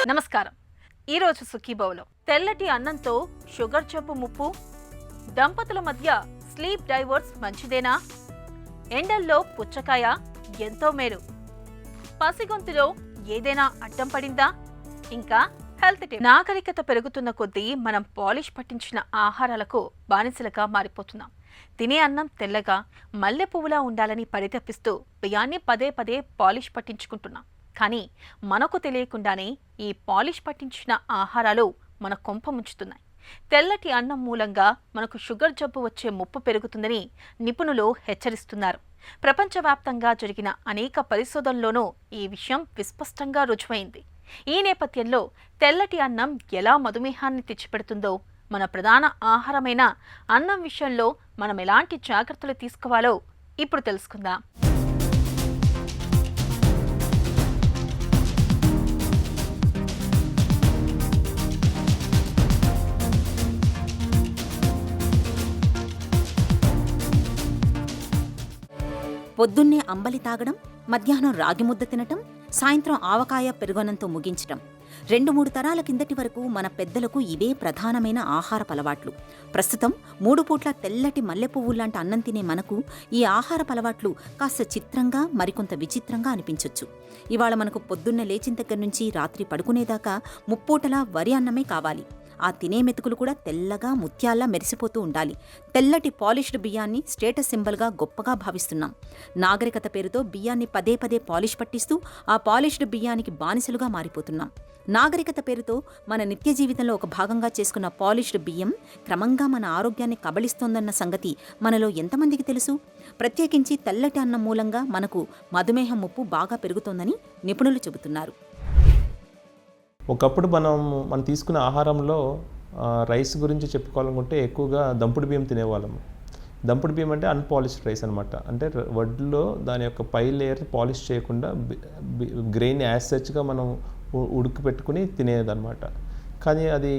నమస్కారం. ఈరోజు సుఖీభవలో తెల్లటి అన్నంతో షుగర్ జబ్బు ముప్పు, దంపతుల మధ్య స్లీప్ డైవర్స్ మంచిదేనా, ఎండల్లో పుచ్చకాయ ఎంతో మేలు, పసిగొంతులో ఏదైనా అడ్డం పడిందా, ఇంకా హెల్త్ టిప్. నాగరికత పెరుగుతున్న కొద్దీ మనం పాలిష్ పట్టించిన ఆహారాలకు బానిసలుగా మారిపోతున్నాం. తినే అన్నం తెల్లగా మల్లె పువ్వులా ఉండాలని పరితపిస్తూ బియ్యాన్ని పదే పదే పాలిష్ పట్టించుకుంటున్నాం. కానీ మనకు తెలియకుండానే ఈ పాలిష్ పట్టించిన ఆహారాలు మన కొంప ముంచుతున్నాయి. తెల్లటి అన్నం మూలంగా మనకు షుగర్ జబ్బు వచ్చే ముప్పు పెరుగుతుందని నిపుణులు హెచ్చరిస్తున్నారు. ప్రపంచవ్యాప్తంగా జరిగిన అనేక పరిశోధనల్లోనూ ఈ విషయం విస్పష్టంగా రుజువైంది. ఈ నేపథ్యంలో తెల్లటి అన్నం ఎలా మధుమేహాన్ని తెచ్చిపెడుతుందో, మన ప్రధాన ఆహారమైన అన్నం విషయంలో మనం ఎలాంటి జాగ్రత్తలు తీసుకోవాలో ఇప్పుడు తెలుసుకుందాం. పొద్దున్నే అంబలి తాగడం, మధ్యాహ్నం రాగిముద్ద తినటం, సాయంత్రం ఆవకాయ పెరుగన్నంతో ముగించటం 2-3 తరాల కిందటి వరకు మన పెద్దలకు ఇవే ప్రధానమైన ఆహారపలవాట్లు. ప్రస్తుతం 3 పూట్ల తెల్లటి మల్లెపువ్వులాంటి అన్నం తినే మనకు ఈ ఆహారపలవాట్లు కాస్త చిత్రంగా, మరికొంత విచిత్రంగా అనిపించొచ్చు. ఇవాళ మనకు పొద్దున్న లేచిన దగ్గర నుంచి రాత్రి పడుకునేదాకా ముప్పూటలా వరి అన్నమే కావాలి. ఆ తినే మెతుకులు కూడా తెల్లగా ముత్యాల్లా మెరిసిపోతూ ఉండాలి. తెల్లటి పాలిష్డ్ బియ్యాన్ని స్టేటస్ సింబల్గా గొప్పగా భావిస్తున్నాం. నాగరికత పేరుతో బియ్యాన్ని పదే పదే పాలిష్ పట్టిస్తూ ఆ పాలిష్డ్ బియ్యానికి బానిసలుగా మారిపోతున్నాం. నాగరికత పేరుతో మన నిత్య జీవితంలో ఒక భాగంగా చేసుకున్న పాలిష్డ్ బియ్యం క్రమంగా మన ఆరోగ్యాన్ని కబళిస్తోందన్న సంగతి మనలో ఎంతమందికి తెలుసు? ప్రత్యేకించి తెల్లటి అన్నం మూలంగా మనకు మధుమేహం ముప్పు బాగా పెరుగుతోందని నిపుణులు చెబుతున్నారు. ఒకప్పుడు మనం తీసుకునే ఆహారంలో రైస్ గురించి చెప్పుకోవాలనుకుంటే ఎక్కువగా దంపుడు బియ్యం తినేవాళ్ళము. దంపుడు బియ్యం అంటే అన్పాలిష్డ్ రైస్ అనమాట. అంటే వడ్లో దాని యొక్క పై లేయర్ పాలిష్ చేయకుండా గ్రెయిన్ యాజ్ సచ్గా మనం ఉడికిపెట్టుకుని తినేదన్నమాట. కానీ అది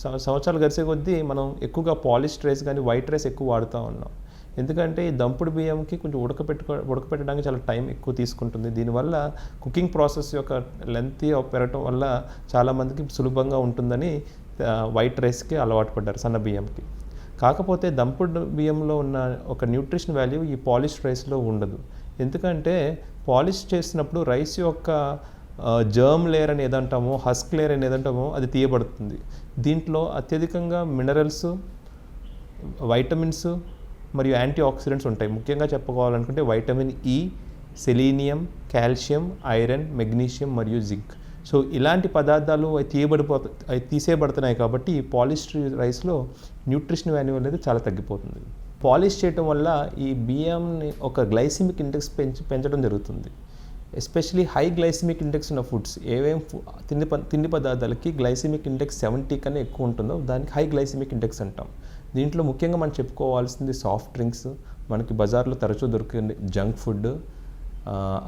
సంవత్సరాలు గడిచే కొద్దీ మనం ఎక్కువగా పాలిష్డ్ రైస్ కానీ వైట్ రైస్ ఎక్కువ వాడుతూ ఉన్నాం. ఎందుకంటే ఈ దంపుడు బియ్యంకి కొంచెం ఉడకపెట్టడానికి చాలా టైం ఎక్కువ తీసుకుంటుంది. దీనివల్ల కుకింగ్ ప్రాసెస్ యొక్క లెంతీ పెరగటం వల్ల చాలామందికి సులభంగా ఉంటుందని వైట్ రైస్కి అలవాటు పడ్డారు, సన్న బియ్యంకి. కాకపోతే దంపుడు బియ్యంలో ఉన్న ఒక న్యూట్రిషన్ వాల్యూ ఈ పాలిష్డ్ రైస్లో ఉండదు. ఎందుకంటే పాలిష్ చేసినప్పుడు రైస్ యొక్క జర్మ్ లేయర్ అని ఏదంటామో, హస్క్ లేయర్ అని ఏదంటామో అది తీయబడుతుంది. దీంట్లో అత్యధికంగా మినరల్స్, వైటమిన్స్ మరియు యాంటీ ఆక్సిడెంట్స్ ఉంటాయి. ముఖ్యంగా చెప్పుకోవాలనుకుంటే vitamin E, selenium, calcium, iron, magnesium మరియు జింక్. సో ఇలాంటి పదార్థాలు అవి తీసేయబడుతున్నాయి. కాబట్టి ఈ పాలిష్డ్ రైస్లో న్యూట్రిషన్ వాల్యూ అనేది చాలా తగ్గిపోతుంది. పాలిష్ చేయటం వల్ల ఈ బియ్యంని ఒక గ్లైసిమిక్ ఇండెక్స్ పెంచడం జరుగుతుంది. ఎస్పెషలీ హై గ్లైసిమిక్ ఇండెక్స్ ఉన్న ఫుడ్స్, ఏమేమి తిండి పదార్థాలకి గ్లైసిమిక్ ఇండెక్స్ 70 కన్నా ఎక్కువ ఉంటుందో దానికి హై గ్లైసిమిక్ ఇండెక్స్ అంటాం. దీంట్లో ముఖ్యంగా మనం చెప్పుకోవాల్సింది సాఫ్ట్ డ్రింక్స్, మనకి బజార్లో తరచూ దొరికే జంక్ ఫుడ్,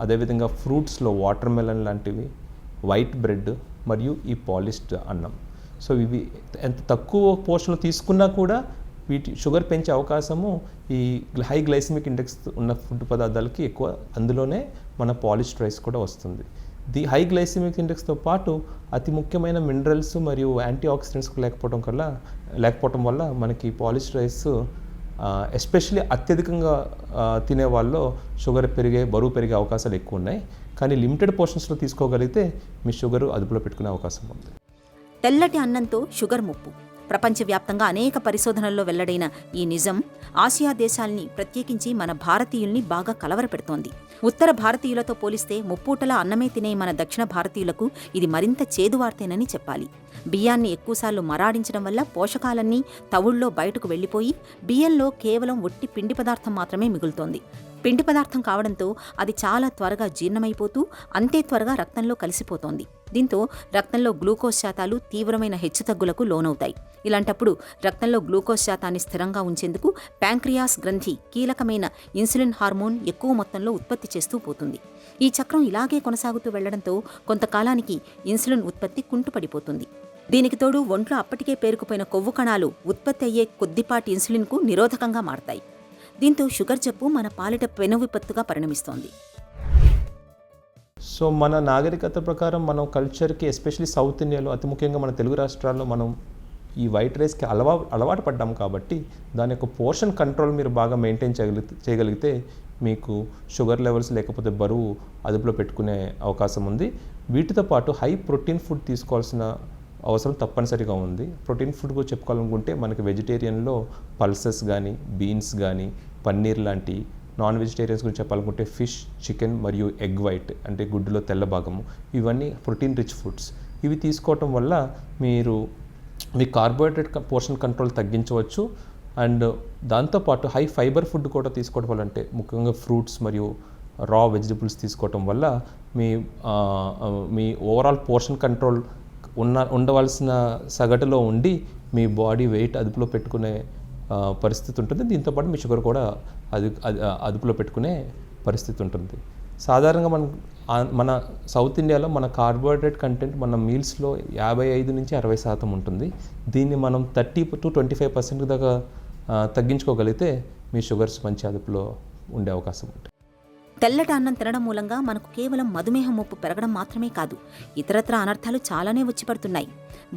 అదేవిధంగా ఫ్రూట్స్లో వాటర్ మెలన్ లాంటివి, వైట్ బ్రెడ్ మరియు ఈ పాలిష్డ్ అన్నం. సో ఇవి ఎంత తక్కువ పోషణలు తీసుకున్నా కూడా వీటి షుగర్ పెంచే అవకాశము ఈ హై గ్లైసిమిక్ ఇండెక్స్ ఉన్న ఫుడ్ పదార్థాలకి ఎక్కువ. అందులోనే మన పాలిష్డ్ రైస్ కూడా వస్తుంది. హై గ్లైసిమిక్ ఇండెక్స్తో పాటు అతి ముఖ్యమైన మినరల్స్ మరియు యాంటీ ఆక్సిడెంట్స్ లేకపోవటం వల్ల మనకి పాలిష్డ్ రైస్ ఎస్పెషల్లీ అత్యధికంగా తినే వాళ్ళలో బరువు పెరిగే అవకాశాలు ఎక్కువ ఉన్నాయి. కానీ లిమిటెడ్ పోర్షన్స్లో తీసుకోగలిగితే మీ షుగర్ అదుపులో పెట్టుకునే అవకాశం ఉంది. తెల్లటి అన్నంతో షుగర్ ముప్పు. ప్రపంచవ్యాప్తంగా అనేక పరిశోధనల్లో వెల్లడైన ఈ నిజం ఆసియా దేశాల్ని, ప్రత్యేకించి మన భారతీయుల్ని బాగా కలవరపెడుతోంది. ఉత్తర భారతీయులతో పోలిస్తే ముప్పూటలా అన్నమే తినే మన దక్షిణ భారతీయులకు ఇది మరింత చేదువార్తేనని చెప్పాలి. బియ్యాన్ని ఎక్కువసార్లు మరాడించడం వల్ల పోషకాలన్నీ తవుళ్ళలో బయటకు వెళ్లిపోయి బియ్యంలో కేవలం ఒట్టి పిండి పదార్థం మాత్రమే మిగులుతోంది. పిండి పదార్థం కావడంతో అది చాలా త్వరగా జీర్ణమైపోతూ అంతే త్వరగా రక్తంలో కలిసిపోతోంది. దీంతో రక్తంలో గ్లూకోజ్ శాతాలు తీవ్రమైన హెచ్చుతగ్గులకు లోనవుతాయి. ఇలాంటప్పుడు రక్తంలో గ్లూకోజ్ శాతాన్ని స్థిరంగా ఉంచేందుకు ప్యాంక్రియాస్ గ్రంథి కీలకమైన ఇన్సులిన్ హార్మోన్ ఎక్కువ మొత్తంలో ఉత్పత్తి చేస్తూ పోతుంది. ఈ చక్రం ఇలాగే కొనసాగుతూ వెళ్లడంతో కొంతకాలానికి ఇన్సులిన్ ఉత్పత్తి కుంటుపడిపోతుంది. దీనికి తోడు ఒంట్లో అప్పటికే పేరుకుపోయిన కొవ్వు కణాలు ఉత్పత్తి అయ్యే కొద్దిపాటి ఇన్సులిన్కు నిరోధకంగా మారతాయి. దీంతో షుగర్ జబ్బు మన పాలిట పెను విపత్తుగా పరిణమిస్తోంది. సో మన నాగరికత ప్రకారం మనం కల్చర్కి ఎస్పెషలీ సౌత్ ఇండియాలో అతి ముఖ్యంగా మన తెలుగు రాష్ట్రాల్లో మనం ఈ వైట్ రైస్కి అలవాటు పడ్డాం కాబట్టి దాని యొక్క పోర్షన్ కంట్రోల్ మీరు బాగా మెయింటైన్ చేయగలిగితే మీకు షుగర్ లెవెల్స్ లేకపోతే బరువు అదుపులో పెట్టుకునే అవకాశం ఉంది. వీటితో పాటు హై ప్రోటీన్ ఫుడ్ తీసుకోవాల్సిన అవసరం తప్పనిసరిగా ఉంది. ప్రోటీన్ ఫుడ్ కూడా చెప్పుకోవాలనుకుంటే మనకి వెజిటేరియన్లో పల్సెస్ కానీ, బీన్స్ కానీ, పన్నీర్ లాంటి, నాన్ వెజిటేరియన్స్ గురించి చెప్పాలనుకుంటే ఫిష్, చికెన్ మరియు ఎగ్ వైట్ అంటే గుడ్డులో తెల్ల భాగము, ఇవన్నీ ప్రోటీన్ రిచ్ ఫుడ్స్. ఇవి తీసుకోవటం వల్ల మీరు మీ కార్బోహైడ్రేట్ పోర్షన్ కంట్రోల్ తగ్గించవచ్చు. అండ్ దాంతోపాటు హై ఫైబర్ ఫుడ్ కూడా తీసుకోవడం వల్ల, అంటే ముఖ్యంగా ఫ్రూట్స్ మరియు రా వెజిటబుల్స్ తీసుకోవటం వల్ల మీ ఓవరాల్ పోర్షన్ కంట్రోల్ ఉండవలసిన సగటులో ఉండి మీ బాడీ వెయిట్ అదుపులో పెట్టుకునే పరిస్థితి ఉంటుంది. దీంతోపాటు మీ షుగర్ కూడా అదుపులో పెట్టుకునే పరిస్థితి ఉంటుంది. సాధారణంగా మన సౌత్ ఇండియాలో మన కార్బోహైడ్రేట్ కంటెంట్ మన మీల్స్లో 55 నుంచి 60% ఉంటుంది. దీన్ని మనం 30 to 25% దాకా తగ్గించుకోగలిగితే మీ షుగర్స్ మంచి అదుపులో ఉండే అవకాశం ఉంటుంది. తెల్లటి అన్నం తినడం మూలంగా మనకు కేవలం మధుమేహం ముప్పు పెరగడం మాత్రమే కాదు, ఇతరత్ర అనర్థాలు చాలానే వచ్చి పడుతున్నాయి.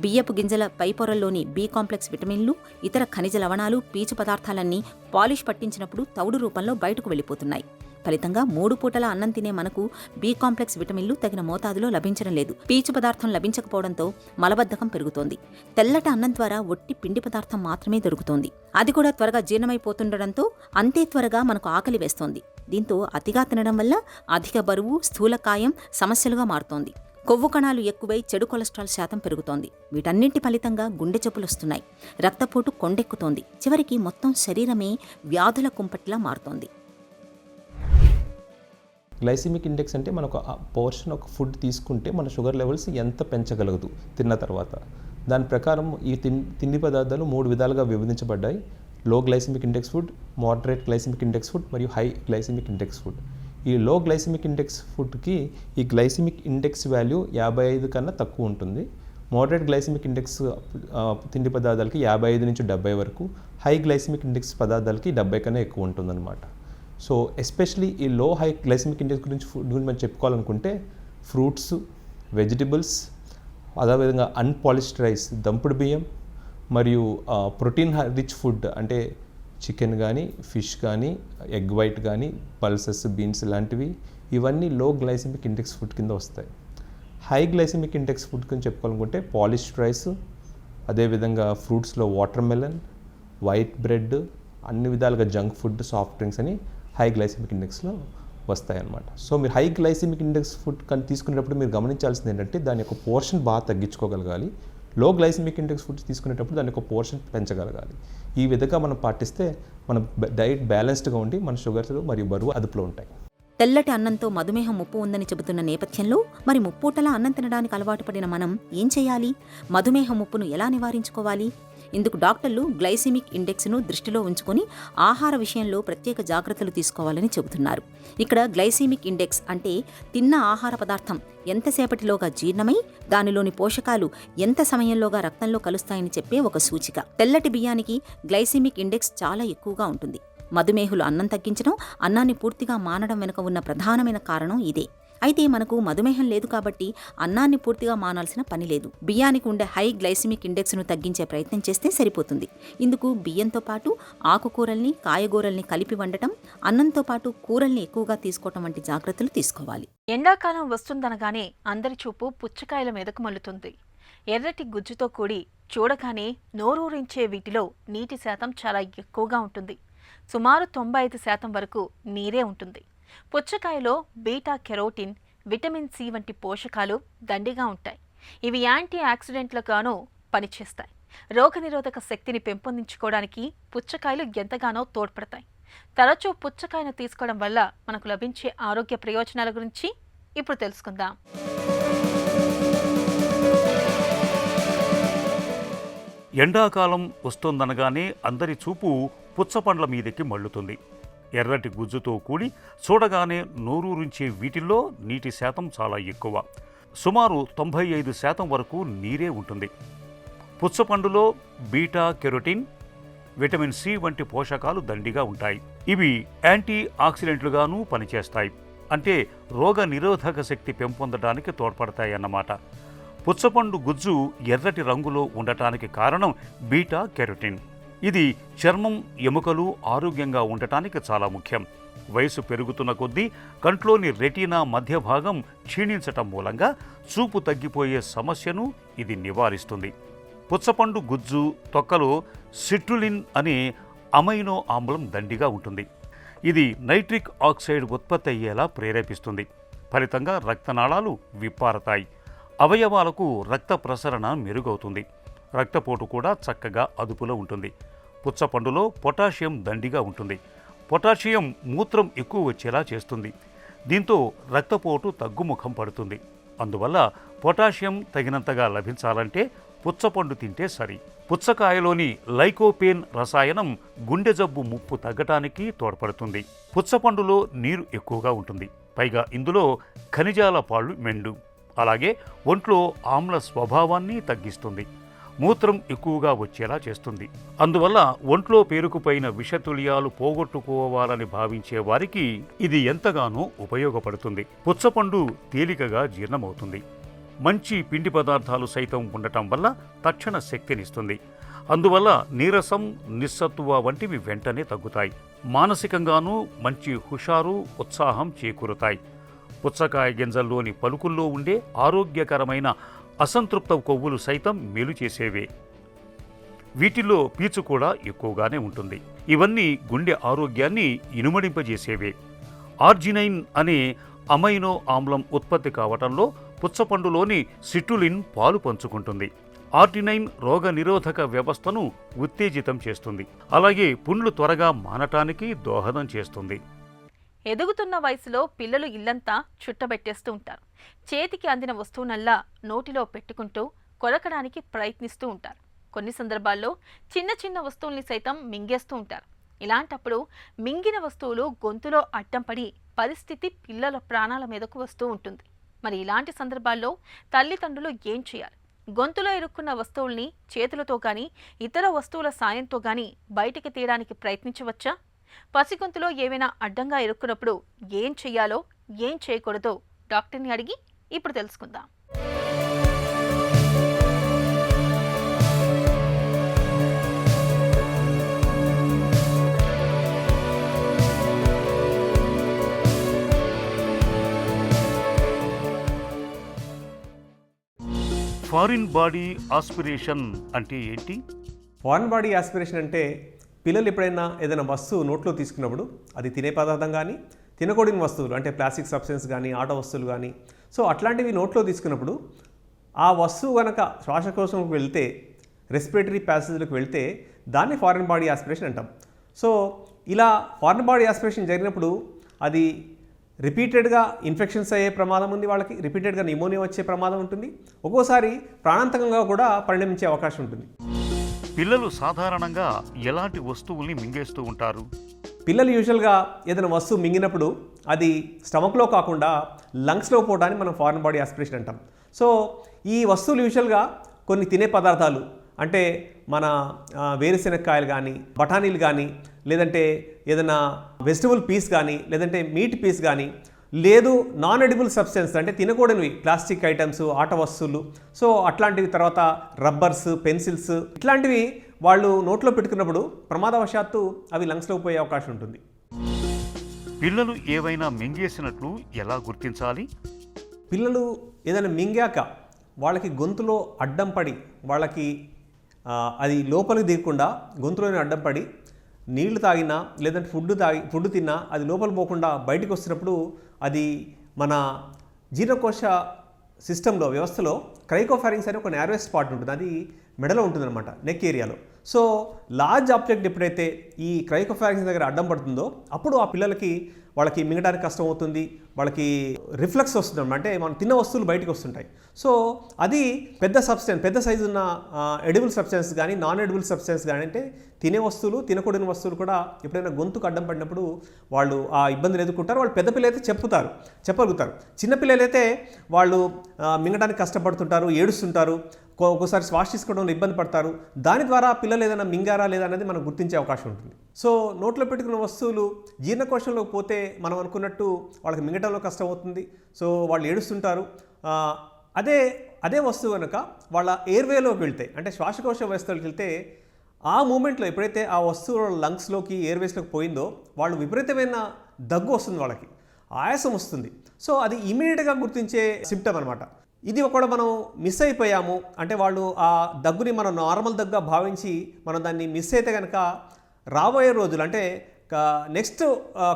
బియ్యపు గింజల పైపొరల్లోని బి కాంప్లెక్స్ విటమిన్లు, ఇతర ఖనిజ లవణాలు, పీచు పదార్థాలన్నీ పాలిష్ పట్టించినప్పుడు తవుడు రూపంలో బయటకు వెళ్ళిపోతున్నాయి. ఫలితంగా 3 పూటల అన్నం తినే మనకు బి కాంప్లెక్స్ విటమిన్లు తగిన మోతాదులో లభించడం లేదు. పీచు పదార్థం లభించకపోవడంతో మలబద్ధకం పెరుగుతోంది. తెల్లటి అన్నం ద్వారా ఒట్టి పిండి పదార్థం మాత్రమే దొరుకుతోంది. అది కూడా త్వరగా జీర్ణమైపోతుండడంతో అంతే త్వరగా మనకు ఆకలి వేస్తోంది. దీంతో అతిగా తినడం వల్ల అధిక బరువు, స్థూలకాయం సమస్యలుగా మారుతోంది. కొవ్వు కణాలు ఎక్కువై చెడు కొలెస్ట్రాల్ శాతం పెరుగుతోంది. వీటన్నింటి ఫలితంగా గుండె జబ్బులొస్తున్నాయి. రక్తపోటు కొండెక్కుతోంది. చివరికి మొత్తం శరీరమే వ్యాధుల కుంపట్లా మారుతోంది. గ్లైసిమిక్ ఇండెక్స్ అంటే మనకు పోర్షన్ ఒక ఫుడ్ తీసుకుంటే మన షుగర్ లెవెల్స్ ఎంత పెంచగలదు తిన్న తర్వాత. దాని ప్రకారం ఈ తిండి పదార్థాలు 3 విధాలుగా విభజించబడ్డాయి. Low glycemic index food, moderate glycemic index food మరియు హై గ్లైసిమిక్ ఇండెక్స్ ఫుడ్. ఈ లో గ్లైసిమిక్ ఇండెక్స్ ఫుడ్కి ఈ గ్లైసిమిక్ ఇండెక్స్ వాల్యూ 55 కన్నా తక్కువ ఉంటుంది. మోడరేట్ గ్లైసిమిక్ ఇండెక్స్ తిండి పదార్థాలకి 55 నుంచి 70 వరకు, హై గ్లైసిమిక్ ఇండెక్స్ పదార్థాలకి 70 కన్నా ఎక్కువ ఉంటుందన్నమాట. సో ఎస్పెషలీ ఈ లో హై గ్లైసిమిక్ ఇండెక్స్ ఫుడ్ గురించి మనం చెప్పుకోవాలనుకుంటే ఫ్రూట్స్, వెజిటబుల్స్, అదేవిధంగా అన్పాలిష్డ్ రైస్, దంపుడు బియ్యం మరియు ప్రోటీన్ రిచ్ ఫుడ్ అంటే చికెన్ కానీ, ఫిష్ కానీ, ఎగ్ వైట్ కానీ, పల్సెస్, బీన్స్ లాంటివి, ఇవన్నీ లో గ్లైసిమిక్ ఇండెక్స్ ఫుడ్ కింద వస్తాయి. హై గ్లైసిమిక్ ఇండెక్స్ ఫుడ్ కింద చెప్పుకోవాలనుకుంటే పాలిష్డ్ రైస్, అదేవిధంగా ఫ్రూట్స్లో వాటర్ మెలన్, వైట్ బ్రెడ్, అన్ని విధాలుగా జంక్ ఫుడ్, సాఫ్ట్ డ్రింక్స్ అని హై గ్లైసిమిక్ ఇండెక్స్లో వస్తాయన్నమాట. సో మీరు హై గ్లైసిమిక్ ఇండెక్స్ ఫుడ్ తీసుకునేటప్పుడు మీరు గమనించాల్సింది ఏంటంటే దాని యొక్క పోర్షన్ బాగా తగ్గించుకోగలగాలి. లో గ్లైసిమిక్ ఇండెక్స్ ఫుడ్స్ తీసుకునేటప్పుడు దాని యొక్క పోర్షన్ పెంచగలగాలి. ఈ విధంగా మనం పాటిస్తే మన డైట్ బ్యాలెన్స్డ్గా ఉండి మన షుగర్స్ మరియు బరువు అదుపులో ఉంటాయి. తెల్లటి అన్నంతో మధుమేహం ముప్పు ఉందని చెబుతున్న నేపథ్యంలో మరి ముప్పూటలా అన్నం తినడానికి అలవాటు పడిన మనం ఏం చేయాలి? మధుమేహం ముప్పును ఎలా నివారించుకోవాలి? ఇందుకు డాక్టర్లు గ్లైసిమిక్ ఇండెక్స్ను దృష్టిలో ఉంచుకొని ఆహార విషయంలో ప్రత్యేక జాగ్రత్తలు తీసుకోవాలని చెబుతున్నారు. ఇక్కడ గ్లైసిమిక్ ఇండెక్స్ అంటే తిన్న ఆహార పదార్థం ఎంతసేపటిలోగా జీర్ణమై దానిలోని పోషకాలు ఎంత సమయంలోగా రక్తంలో కలుస్తాయని చెప్పే ఒక సూచిక. తెల్లటి బియ్యానికి గ్లైసిమిక్ ఇండెక్స్ చాలా ఎక్కువగా ఉంటుంది. మధుమేహులు అన్నం తగ్గించడం, అన్నాన్ని పూర్తిగా మానడం వెనుక ఉన్న ప్రధానమైన కారణం ఇదే. అయితే మనకు మధుమేహం లేదు కాబట్టి అన్నాన్ని పూర్తిగా మానాల్సిన పని లేదు. బియ్యానికి ఉండే హై గ్లైసిమిక్ ఇండెక్స్ను తగ్గించే ప్రయత్నం చేస్తే సరిపోతుంది. ఇందుకు బియ్యంతో పాటు ఆకుకూరల్ని, కాయగూరల్ని కలిపి వండటం, అన్నంతో పాటు కూరల్ని ఎక్కువగా తీసుకోవటం వంటి జాగ్రత్తలు తీసుకోవాలి. ఎండాకాలం వస్తుందనగానే అందరి చూపు పుచ్చకాయల మీదకు మల్లుతుంది. ఎర్రటి గుజ్జుతో కూడి చూడగానే నోరూరించే వీటిలో నీటి శాతం చాలా ఎక్కువగా ఉంటుంది. సుమారు 95% వరకు నీరే ఉంటుంది. పుచ్చకాయలో బీటా కెరోటిన్, విటమిన్ సి వంటి పోషకాలు దండిగా ఉంటాయి. ఇవి యాంటీ ఆక్సిడెంట్లుగానూ పనిచేస్తాయి. రోగనిరోధక శక్తిని పెంపొందించుకోవడానికి పుచ్చకాయలు ఎంతగానో తోడ్పడతాయి. తరచూ పుచ్చకాయను తీసుకోవడం వల్ల మనకు లభించే ఆరోగ్య ప్రయోజనాల గురించి ఇప్పుడు తెలుసుకుందాం. ఎండాకాలం వస్తోందనగానే అందరి చూపు పుచ్చపండ్ల మీదకి మళ్ళుతుంది. ఎర్రటి గుజ్జుతో కూడి చూడగానే నోరూరించే వీటిల్లో నీటి శాతం చాలా ఎక్కువ. సుమారు 95% వరకు నీరే ఉంటుంది. పుచ్చపండులో బీటా కెరోటిన్, విటమిన్ సి వంటి పోషకాలు దండిగా ఉంటాయి. ఇవి యాంటీ ఆక్సిడెంట్లుగానూ పనిచేస్తాయి. అంటే రోగ నిరోధక శక్తి పెంపొందడానికి తోడ్పడతాయన్నమాట. పుచ్చపండు గుజ్జు ఎర్రటి రంగులో ఉండటానికి కారణం బీటా కెరోటిన్. ఇది చర్మం, ఎముకలు ఆరోగ్యంగా ఉండటానికి చాలా ముఖ్యం. వయసు పెరుగుతున్న కొద్దీ కంట్లోని రెటీనా మధ్య భాగం క్షీణించటం మూలంగా చూపు తగ్గిపోయే సమస్యను ఇది నివారిస్తుంది. పుచ్చపండు గుజ్జు తొక్కలో సిట్రులిన్ అనే అమైనో ఆమ్లం దండిగా ఉంటుంది. ఇది నైట్రిక్ ఆక్సైడ్ ఉత్పత్తి అయ్యేలా ప్రేరేపిస్తుంది. ఫలితంగా రక్తనాళాలు విప్పారతాయి. అవయవాలకు రక్త ప్రసరణ మెరుగవుతుంది. రక్తపోటు కూడా చక్కగా అదుపులో ఉంటుంది. పుచ్చపండులో పొటాషియం దండిగా ఉంటుంది. పొటాషియం మూత్రం ఎక్కువ వచ్చేలా చేస్తుంది. దీంతో రక్తపోటు తగ్గుముఖం పడుతుంది. అందువల్ల పొటాషియం తగినంతగా లభించాలంటే పుచ్చపండు తింటే సరి. పుచ్చకాయలోని లైకోపేన్ రసాయనం గుండె జబ్బు ముప్పు తగ్గటానికి తోడ్పడుతుంది. పుచ్చపండులో నీరు ఎక్కువగా ఉంటుంది. పైగా ఇందులో ఖనిజాల పాళ్ళు మెండు. అలాగే ఒంట్లో ఆమ్ల స్వభావాన్ని తగ్గిస్తుంది. మూత్రం ఎక్కువగా వచ్చేలా చేస్తుంది. అందువల్ల ఒంట్లో పేరుకుపోయిన విషతుల్యాలు పోగొట్టుకోవాలని భావించే వారికి ఇది ఎంతగానో ఉపయోగపడుతుంది. పుచ్చపండు తేలికగా జీర్ణమవుతుంది. మంచి పిండి పదార్థాలు సైతం ఉండటం వల్ల తక్షణ శక్తినిస్తుంది. అందువల్ల నీరసం, నిస్సత్తువ వంటివి వెంటనే తగ్గుతాయి. మానసికంగానూ మంచి హుషారు, ఉత్సాహం చేకూరుతాయి. పుచ్చకాయ గింజల్లోని పలుకుల్లో ఉండే ఆరోగ్యకరమైన అసంతృప్త కొవ్వులు సైతం మేలు చేసేవే. వీటిలో పీచు కూడా ఎక్కువగానే ఉంటుంది. ఇవన్నీ గుండె ఆరోగ్యాన్ని ఇనుమడింపజేసేవే. ఆర్జినైన్ అనే అమైనో ఆమ్లం ఉత్పత్తి కావటంలో పుచ్చపండులోని సిట్రులిన్ పాలు పంచుకుంటుంది. ఆర్జినైన్ రోగ నిరోధక వ్యవస్థను ఉత్తేజితం చేస్తుంది. అలాగే పుండ్లు త్వరగా మానటానికి దోహదం చేస్తుంది. ఎదుగుతున్న వయసులో పిల్లలు ఇల్లంతా చుట్టబెట్టేస్తూ ఉంటారు. చేతికి అందిన వస్తువునల్లా నోటిలో పెట్టుకుంటూ కొరకడానికి ప్రయత్నిస్తూ ఉంటారు. కొన్ని సందర్భాల్లో చిన్న చిన్న వస్తువుల్ని సైతం మింగేస్తూ ఉంటారు. ఇలాంటప్పుడు మింగిన వస్తువులు గొంతులో అడ్డం పడి పరిస్థితి పిల్లల ప్రాణాల మీదకు వస్తూ ఉంటుంది. మరి ఇలాంటి సందర్భాల్లో తల్లిదండ్రులు ఏం చేయాలి? గొంతులో ఇరుక్కున్న వస్తువుల్ని చేతులతో కానీ ఇతర వస్తువుల సాయంతో కానీ బయటికి తీయడానికి ప్రయత్నించవచ్చా? పసిగొంతులో ఏవైనా అడ్డంగా ఇరుక్కున్నప్పుడు ఏం చెయ్యాలో, ఏం చేయకూడదో డాక్టర్ని అడిగి ఇప్పుడు తెలుసుకుందాం. ఫారిన్ బాడీ ఆస్పిరేషన్ అంటే ఏంటి? ఫారిన్ బాడీ ఆస్పిరేషన్ అంటే పిల్లలు ఎప్పుడైనా ఏదైనా వస్తువు నోట్లో తీసుకున్నప్పుడు అది తినే పదార్థం కానీ తినకూడని వస్తువులు అంటే ప్లాస్టిక్ సబ్స్టెన్స్ కానీ ఆట వస్తువులు కానీ సో అట్లాంటివి నోట్లో తీసుకున్నప్పుడు ఆ వస్తువు కనుక శ్వాసకోశంలోకి వెళ్తే రెస్పిరేటరీ ప్యాసేజ్లోకి వెళ్తే దాన్ని ఫారిన్ బాడీ ఆస్పిరేషన్ అంటాం. సో ఇలా ఫారిన్ బాడీ ఆస్పిరేషన్ జరిగినప్పుడు అది రిపీటెడ్గా ఇన్ఫెక్షన్స్ అయ్యే ప్రమాదం ఉంది. వాళ్ళకి రిపీటెడ్గా న్యూమోనియా వచ్చే ప్రమాదం ఉంటుంది. ఒక్కోసారి ప్రాణాంతకంగా కూడా పరిణమించే అవకాశం ఉంటుంది. పిల్లలు సాధారణంగా ఎలాంటి వస్తువుల్ని మింగేస్తూ ఉంటారు? పిల్లలు యూజువల్గా ఏదైనా వస్తువు మింగినప్పుడు అది స్టమక్లో కాకుండా లంగ్స్లో పోవడాన్ని మనం ఫారిన్ బాడీ ఆస్పిరేషన్ అంటాం. సో ఈ వస్తువులు యూజువల్గా కొన్ని తినే పదార్థాలు అంటే మన వేరుశెనక్కాయలు కానీ బఠానీలు కానీ లేదంటే ఏదైనా వెజిటబుల్ పీస్ కానీ లేదంటే మీట్ పీస్ కానీ లేదు నాన్ ఎడిబుల్ సబ్స్టెన్స్ అంటే తినకూడనివి ప్లాస్టిక్ ఐటమ్స్ ఆట వస్తువులు సో అట్లాంటివి తర్వాత రబ్బర్స్ పెన్సిల్స్ ఇట్లాంటివి వాళ్ళు నోట్లో పెట్టుకున్నప్పుడు ప్రమాదవశాత్తు అవి లంగ్స్లో పోయే అవకాశం ఉంటుంది. పిల్లలు ఏవైనా మింగేసినట్లు ఎలా గుర్తించాలి? పిల్లలు ఏదైనా మింగాక వాళ్ళకి గొంతులో అడ్డం పడి వాళ్ళకి అది లోపలికి దిగకుండా గొంతులోనే అడ్డం పడి నీళ్లు తాగినా లేదంటే ఫుడ్ తిన్నా అది లోపల పోకుండా బయటకు వస్తున్నప్పుడు అది మన జీర్ణకోశ సిస్టంలో వ్యవస్థలో క్రైకోఫారింగ్స్ అనే ఒక నారోయెస్ట్ స్పాట్ ఉంటుంది. అది మెడలో ఉంటుందన్నమాట, నెక్ ఏరియాలో. సో లార్జ్ ఆబ్జెక్ట్ ఎప్పుడైతే ఈ క్రైకోఫారింగ్స్ దగ్గర అడ్డం పడుతుందో అప్పుడు ఆ పిల్లలకి వాళ్ళకి మింగడానికి కష్టం అవుతుంది, వాళ్ళకి రిఫ్లెక్స్ వస్తుంది అన్నమాట. అంటే మనం తిన్న వస్తువులు బయటకు వస్తుంటాయి. సో అది పెద్ద సబ్స్టెన్స్ పెద్ద సైజు ఉన్న ఎడిబుల్ సబ్స్టెన్స్ కానీ నాన్ ఎడిబుల్ సబ్స్టెన్స్ కానీ అంటే తినే వస్తువులు తినకూడని వస్తువులు కూడా ఎప్పుడైనా గొంతుకు అడ్డం పడినప్పుడు వాళ్ళు ఆ ఇబ్బందులు ఎదుర్కొంటారు. వాళ్ళు పెద్ద పిల్లలు అయితే చెప్పగలుగుతారు. చిన్నపిల్లలు అయితే వాళ్ళు మింగడానికి కష్టపడుతుంటారు, ఏడుస్తుంటారు, ఒక్కోసారి శ్వాస తీసుకోవడంలో ఇబ్బంది పడతారు. దాని ద్వారా పిల్లలు ఏదైనా మింగారా లేదా అనేది మనం గుర్తించే అవకాశం ఉంటుంది. సో నోట్లో పెట్టుకున్న వస్తువులు జీర్ణకోశంలోకి పోతే మనం అనుకున్నట్టు వాళ్ళకి మింగటంలో కష్టం అవుతుంది. సో వాళ్ళు ఏడుస్తుంటారు. అదే అదే వస్తువు కనుక వాళ్ళ ఎయిర్వేలోకి వెళ్తే, అంటే శ్వాసకోశ వ్యవస్థలోకి వెళ్తే, ఆ మూమెంట్లో ఎప్పుడైతే ఆ వస్తువు లంగ్స్లోకి ఎయిర్వేస్లోకి పోయిందో వాళ్ళు విపరీతమైన దగ్గు వస్తుంది, వాళ్ళకి ఆయాసం వస్తుంది. సో అది ఇమీడియట్గా గుర్తించే సిమ్టమ్ అనమాట. ఇది ఒకవేళ మనం మిస్ అయిపోయాము అంటే, వాళ్ళు ఆ దగ్గుని మనం నార్మల్ దగ్గుగా భావించి మనం దాన్ని మిస్ అయితే కనుక రాబోయే రోజులు అంటే నెక్స్ట్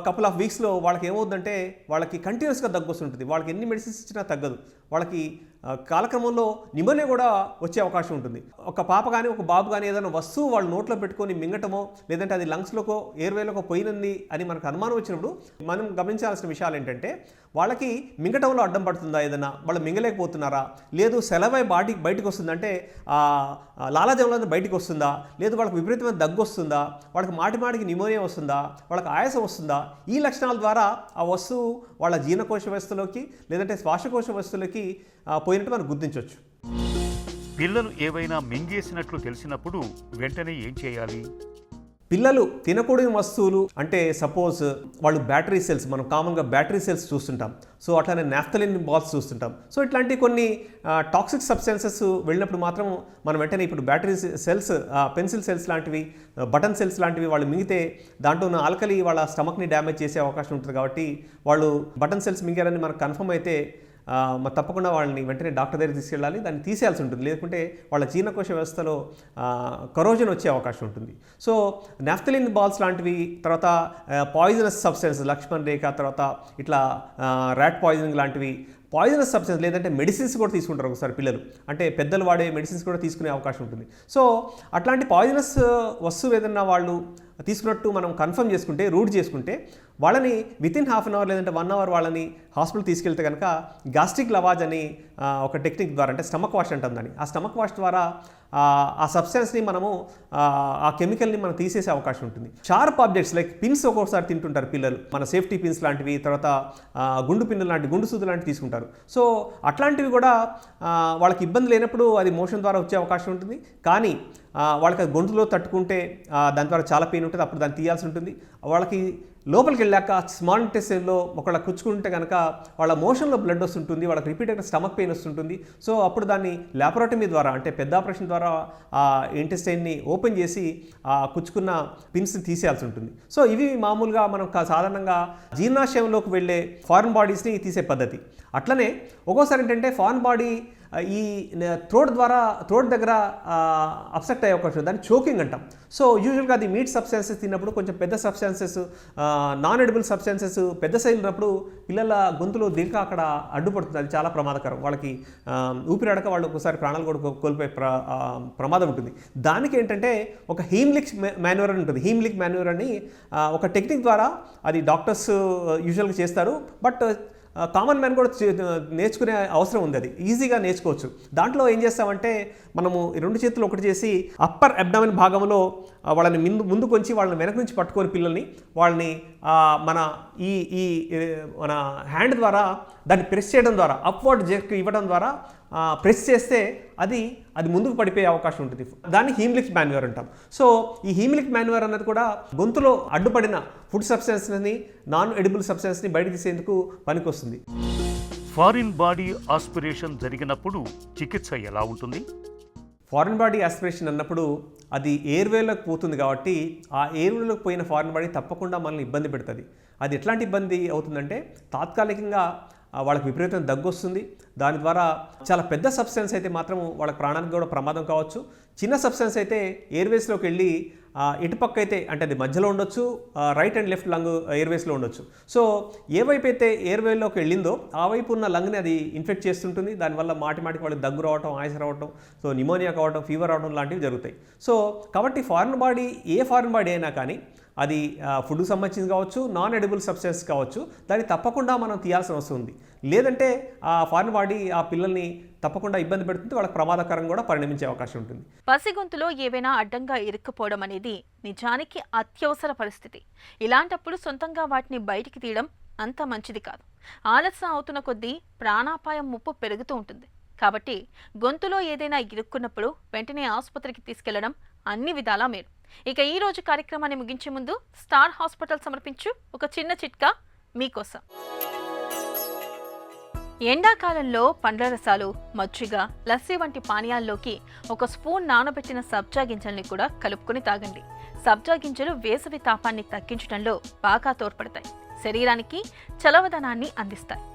కపుల్ ఆఫ్ వీక్స్లో వాళ్ళకి ఏమవుతుందంటే వాళ్ళకి కంటిన్యూస్గా దగ్గు వస్తుంటుంది. వాళ్ళకి ఎన్ని మెడిసిన్స్ ఇచ్చినా తగ్గదు. వాళ్ళకి కాలక్రమంలో నిమోనియా కూడా వచ్చే అవకాశం ఉంటుంది. ఒక పాప కానీ ఒక బాబు కానీ ఏదైనా వస్తువు వాళ్ళు నోట్లో పెట్టుకొని మింగటమో లేదంటే అది లంగ్స్లోకో ఎయిర్వేలోకో పోయినంది అని మనకు అనుమానం వచ్చినప్పుడు మనం గమనించాల్సిన విషయాలు ఏంటంటే, వాళ్ళకి మింగటంలో అడ్డం పడుతుందా, ఏదైనా వాళ్ళు మింగలేకపోతున్నారా, లేదు సెలవై బయటకు వస్తుందంటే లాలాజలంలో బయటకు వస్తుందా, లేదు వాళ్ళకి విపరీతమైన దగ్గు వస్తుందా, వాళ్ళకి మాటికి నిమోనియా వస్తుందా, వాళ్ళకి ఆయాసం వస్తుందా, ఈ లక్షణాల ద్వారా ఆ వస్తువు వాళ్ళ జీర్ణకోశ వ్యవస్థలోకి లేదంటే శ్వాసకోశ వ్యవస్థలోకి పోయినట్టు మనం గుర్తించవచ్చు. పిల్లలు ఏవైనా మింగేసినట్లు తెలిసినప్పుడు వెంటనే ఏం చేయాలి? పిల్లలు తినకూడని వస్తువులు అంటే సపోజ్ వాళ్ళు బ్యాటరీ సెల్స్, మనం కామన్గా బ్యాటరీ సెల్స్ చూస్తుంటాం. సో అట్లానే నాఫ్థలిన్ బాల్స్ చూస్తుంటాం. సో ఇట్లాంటి కొన్ని టాక్సిక్ సబ్స్టెన్సెస్ వెళ్ళినప్పుడు మాత్రం మనం వెంటనే ఇప్పుడు బ్యాటరీ సెల్స్, పెన్సిల్ సెల్స్ లాంటివి, బటన్ సెల్స్ లాంటివి వాళ్ళు మింగితే దాంట్లో ఉన్న ఆల్కలీ వాళ్ళ స్టమక్ని డ్యామేజ్ చేసే అవకాశం ఉంటుంది. కాబట్టి వాళ్ళు బటన్ సెల్స్ మింగారని మనకు కన్ఫర్మ్ అయితే తప్పకుండా వాళ్ళని వెంటనే డాక్టర్ దగ్గర తీసుకెళ్ళాలి, దాన్ని తీసేయాల్సి ఉంటుంది. లేకుంటే వాళ్ళ జీర్ణకోశ వ్యవస్థలో కరోజన్ వచ్చే అవకాశం ఉంటుంది. సో నాఫ్థలిన్ బాల్స్ లాంటివి, తర్వాత పాయిజనస్ సబ్స్టెన్స్, లక్ష్మణ్ రేఖ, తర్వాత ఇట్లా ర్యాట్ పాయిజనింగ్ లాంటివి పాయిజనస్ సబ్స్టెన్స్, లేదంటే మెడిసిన్స్ కూడా తీసుకుంటారు ఒకసారి పిల్లలు, అంటే పెద్దలు వాడే మెడిసిన్స్ కూడా తీసుకునే అవకాశం ఉంటుంది. సో అట్లాంటి పాయిజనస్ వస్తువు ఏదన్నా వాళ్ళు తీసుకున్నట్టు మనం కన్ఫర్మ్ చేసుకుంటే, రూట్ చేసుకుంటే, వాళ్ళని వితిన్ హాఫ్ అన్ అవర్ లేదంటే 1 అవర్ వాళ్ళని హాస్పిటల్ తీసుకెళ్తే కనుక గ్యాస్ట్రిక్ లవాజ్ అని ఒక టెక్నిక్ ద్వారా, అంటే స్టమక్ వాష్ అంటాం దాన్ని, ఆ స్టమక్ వాష్ ద్వారా ఆ సబ్స్టెన్స్ని మనము ఆ కెమికల్ని మనం తీసేసే అవకాశం ఉంటుంది. షార్ప్ ఆబ్జెక్ట్స్ లైక్ పిన్స్ ఒక్కొక్కసారి తింటుంటారు పిల్లలు, మన సేఫ్టీ పిన్స్ లాంటివి, తర్వాత గుండు పిన్నులు లాంటి, గుండు సూదులు లాంటివి తీసుకుంటారు. సో అట్లాంటివి కూడా వాళ్ళకి ఇబ్బంది లేనప్పుడు అది మోషన్ ద్వారా వచ్చే అవకాశం ఉంటుంది. కానీ వాళ్ళకి అది గొంతులో తట్టుకుంటే దాని ద్వారా చాలా పెయిన్ ఉంటుంది, అప్పుడు దాన్ని తీయాల్సి ఉంటుంది. వాళ్ళకి లోపలికి వెళ్ళాక స్మాల్ ఇంటెస్టైన్లో ఒకళ్ళ కుచ్చుకుంటే కనుక వాళ్ళ మోషన్లో బ్లడ్ వస్తుంటుంది, వాళ్ళకి రిపీటెడ్గా స్టమక్ పెయిన్ వస్తుంటుంది. సో అప్పుడు దాన్ని ల్యాపరోటమీ ద్వారా, అంటే పెద్ద ఆపరేషన్ ద్వారా ఆ ఇంటెస్టైన్ని ఓపెన్ చేసి ఆ కుచ్చుకున్న పిన్స్ని తీసేయాల్సి ఉంటుంది. సో ఇవి మామూలుగా మనం సాధారణంగా జీర్ణాశయంలోకి వెళ్ళే ఫారిన్ బాడీస్ని తీసే పద్ధతి. అట్లనే ఒక్కోసారి ఏంటంటే ఫారిన్ బాడీ ఈ థ్రోట్ దగ్గర అబ్స్ట్రక్ట్ అయ్యే అవకాశం, దాన్ని చోకింగ్ అంటాం. సో యూజువల్గా అది మీట్ సబ్స్టాన్సెస్ తిన్నప్పుడు, కొంచెం పెద్ద సబ్స్టాన్సెస్, నాన్ ఎడిబుల్ సబ్స్టాన్సెస్ పెద్ద సైజు ఉన్నప్పుడు పిల్లల గొంతులో దీర్ఘ అక్కడ అడ్డుపడుతుంది. అది చాలా ప్రమాదకరం. వాళ్ళకి ఊపిరాడక వాళ్ళు ఒకసారి ప్రాణాలు కూడా కోల్పోయే ప్రమాదం ఉంటుంది. దానికి ఏంటంటే ఒక హీమ్లిక్ మాన్యూర్ అని ఉంటుంది. హీమ్లిక్ మాన్యూర్ అని ఒక టెక్నిక్ ద్వారా అది డాక్టర్స్ యూజువల్గా చేస్తారు. బట్ కామన్ మ్యాన్ కూడా నేర్చుకునే అవసరం ఉంది. అది ఈజీగా నేర్చుకోవచ్చు. దాంట్లో ఏం చేస్తామంటే మనము 2 చేతులు ఒకటి చేసి అప్పర్ అబ్డామిన్ భాగంలో వాళ్ళని ముందుకు వచ్చి వాళ్ళని వెనక నుంచి పట్టుకొని పిల్లల్ని వాళ్ళని మన మన హ్యాండ్ ద్వారా దాన్ని ప్రెస్ చేయడం ద్వారా, అప్వర్డ్ జెక్ ఇవ్వడం ద్వారా ప్రెస్ చేస్తే అది ముందుకు పడిపోయే అవకాశం ఉంటుంది. దాన్ని హీమ్లిక్ మాన్యూర్ అంటాం. సో ఈ హీమ్లిక్ మాన్యూర్ అన్నది కూడా గొంతులో అడ్డుపడిన ఫుడ్ సబ్స్టెన్స్ని, నాన్ ఎడిబుల్ సబ్స్టెన్స్ని బయట తీసేందుకు పనికొస్తుంది. ఫారిన్ బాడీ ఆస్పిరేషన్ జరిగినప్పుడు చికిత్స ఎలా ఉంటుంది? ఫారిన్ బాడీ ఆస్పిరేషన్ అన్నప్పుడు అది ఎయిర్వేలోకి పోతుంది కాబట్టి ఆ ఎయిర్వేలోకి పోయిన ఫారిన్ బాడీ తప్పకుండా మనల్ని ఇబ్బంది పెడుతుంది. అది ఎట్లాంటి ఇబ్బంది అవుతుందంటే, తాత్కాలికంగా వాళ్ళకి విపరీతమైన దగ్గు వస్తుంది. దాని ద్వారా చాలా పెద్ద సబ్స్టెన్స్ అయితే మాత్రం వాళ్ళకి ప్రాణానికి కూడా ప్రమాదం కావచ్చు. చిన్న సబ్స్టెన్స్ అయితే ఎయిర్వేస్లోకి వెళ్ళి ఇటుపక్క అయితే, అంటే అది మధ్యలో ఉండొచ్చు, రైట్ అండ్ లెఫ్ట్ లంగ్ ఎయిర్వేస్లో ఉండొచ్చు. సో ఏ వైపు అయితే ఎయిర్వేలోకి వెళ్ళిందో ఆ వైపు ఉన్న లంగ్ని అది ఇన్ఫెక్ట్ చేస్తుంటుంది. దానివల్ల మాటికి వాళ్ళకి దగ్గు రావటం, ఆయాస రావటం, సో నిమోనియా కావటం, ఫీవర్ రావడం లాంటివి జరుగుతాయి. సో కాబట్టి ఫారిన్ బాడీ, ఏ ఫారిన్ బాడీ అయినా కానీ అది ఫుడ్కి సంబంధించింది కావచ్చు, నాన్ ఎడిబుల్ సబ్స్టెన్స్ కావచ్చు, దాన్ని తప్పకుండా మనం తీయాల్సిన అవసరం ఉంది. లేదంటే ఆ ఫారిన్ బాడీ ఆ పిల్లల్ని తప్పకుండా ఇబ్బంది పెడుతుంది, వాళ్ళకి ప్రమాదకరంగా కూడా పరిణమించే అవకాశం ఉంటుంది. పసిగొంతులో ఏవైనా అడ్డంగా ఇరుక్కుపోవడం అనేది నిజానికి అత్యవసర పరిస్థితి. ఇలాంటప్పుడు సొంతంగా వాటిని బయటికి తీయడం అంత మంచిది కాదు. ఆలస్యం అవుతున్న కొద్దీ ప్రాణాపాయం ముప్పు పెరుగుతూ ఉంటుంది. కాబట్టి గొంతులో ఏదైనా ఇరుక్కున్నప్పుడు వెంటనే ఆసుపత్రికి తీసుకెళ్లడం అన్ని విధాలా మేలు. ఇక ఈ రోజు కార్యక్రమాన్ని ముగించే ముందు స్టార్ హాస్పిటల్ సమర్పించు ఒక చిన్న చిట్కా మీకోసం. ఎండాకాలంలో పండ్ల రసాలు, మజ్జిగ, లస్సీ వంటి పానీయాల్లోకి ఒక స్పూన్ నానబెట్టిన సబ్జా గింజల్ని కూడా కలుపుకొని తాగండి. సబ్జా గింజలు వేసవి తాపాన్ని తగ్గించడంలో బాగా తోడ్పడతాయి, శరీరానికి చలవదనాన్ని అందిస్తాయి.